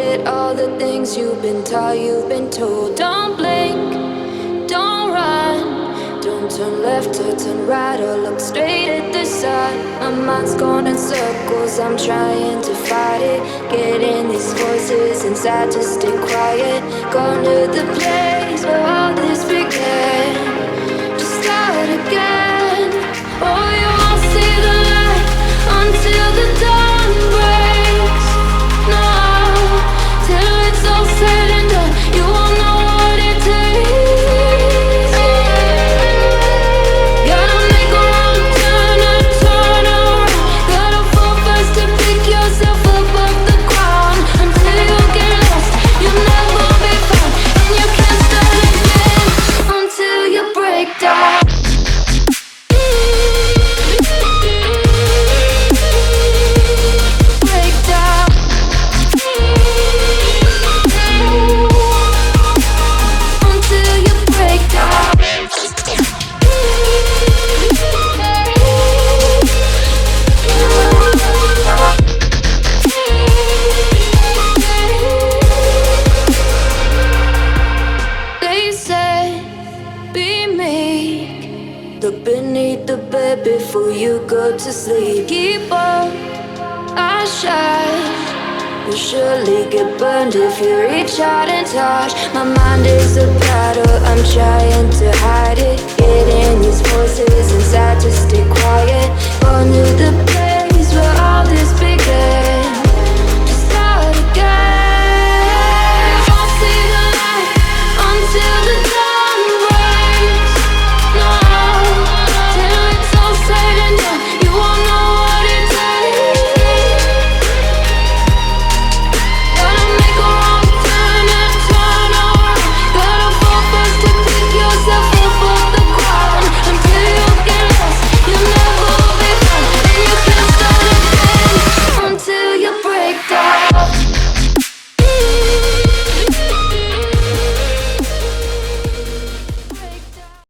forget all the things you've been taught, you've been told. Don't blink, don't run, don't turn left or turn right or look straight at the sun. My mind's going in circles, I'm trying to fight it. Getting these voices inside to stay quiet. Going to the place where all this began. Just start again. Oh, you won't see the light until the dawn breaks. No, till it's all said and done, you won't know what it takes. Gotta make a wrong turn or turn around. Gotta fall fast to pick yourself up off the ground. Until you get lost, you'll never be found. And you can't start again until you break down. Look beneath the bed before you go to sleep. Keep on, I shine. You'll surely get burned if you reach out and touch. My mind is a battle, I'm trying to hide it. Getting these voices inside to stay quiet.